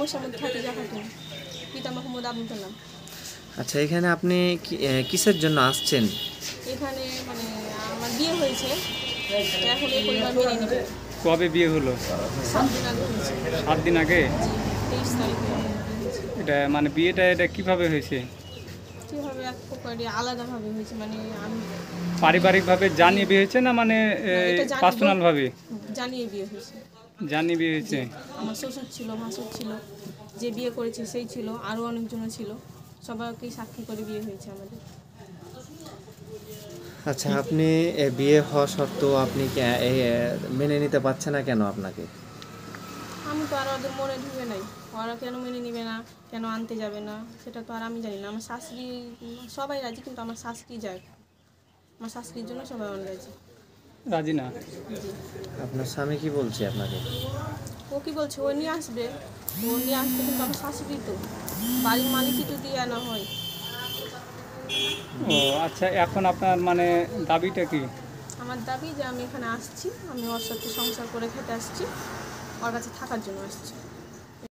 সমস্যার মধ্যে থাকি যখন পিতা মোহাম্মদ আবুল কালাম। আচ্ছা, এখানে আপনি কিসের জন্য আসছেন? এখানে মানে আমার বিয়ে হয়েছে, এখন এই পরিবার মেনে নেবে। কবে বিয়ে হলো? 7 দিন আগে হয়েছে। 7 দিন আগে? 23 তারিখে এটা মানে বিয়েটা এটা কিভাবে হয়েছে? কীভাবে এক প্রকারে আলাদাভাবে হয়েছে, মানে আমি পারিবারিকভাবে জানিয়ে বিয়ে হয়েছে না মানে পার্সোনালভাবে? জানিয়ে বিয়ে হয়েছে। জানিয়ে বিয়ে হয়েছে। আমার শ্বশুর ছিল, ভাসুর ছিল, যে বিয়ে করেছে সেই ছিল, আরও অনেকজনও ছিল, সবাইকেই সাক্ষী করে বিয়ে হয়েছে আমাদের। আচ্ছা, আপনি বিয়ে হওয়া সত্ত্বেও আপনি মেনে নিতে পারছে না কেন আপনাকে? আমি তো আর ওদের মনে ঢুকে নাই, ওরা কেন মেনে নেবে না, কেন আনতে যাবে না, সেটা তো আর আমি জানি না। আমার শাশুড়ি সবাই রাজি, কিন্তু আমার শাশুড়ি যায়, আমার শাশুড়ির জন্য সবাই অনেক রাজি। রাজি না? জি। আপনার স্বামী কি বলছে আপনাকে? ও কি বলছে, ও নিয়ে আসবে, ও নিয়ে আসবে, কিন্তু আমার শাশুড়ি তো বাড়ির মালিকই যদি আনা হয়। ও আচ্ছা, এখন আপনার মানে দাবিটা কি? আমার দাবি যে আমি এখানে আসছি, আমি ওর সাথে সংসার করে খেতে আসছি, ওর কাছে থাকার জন্য আসছি।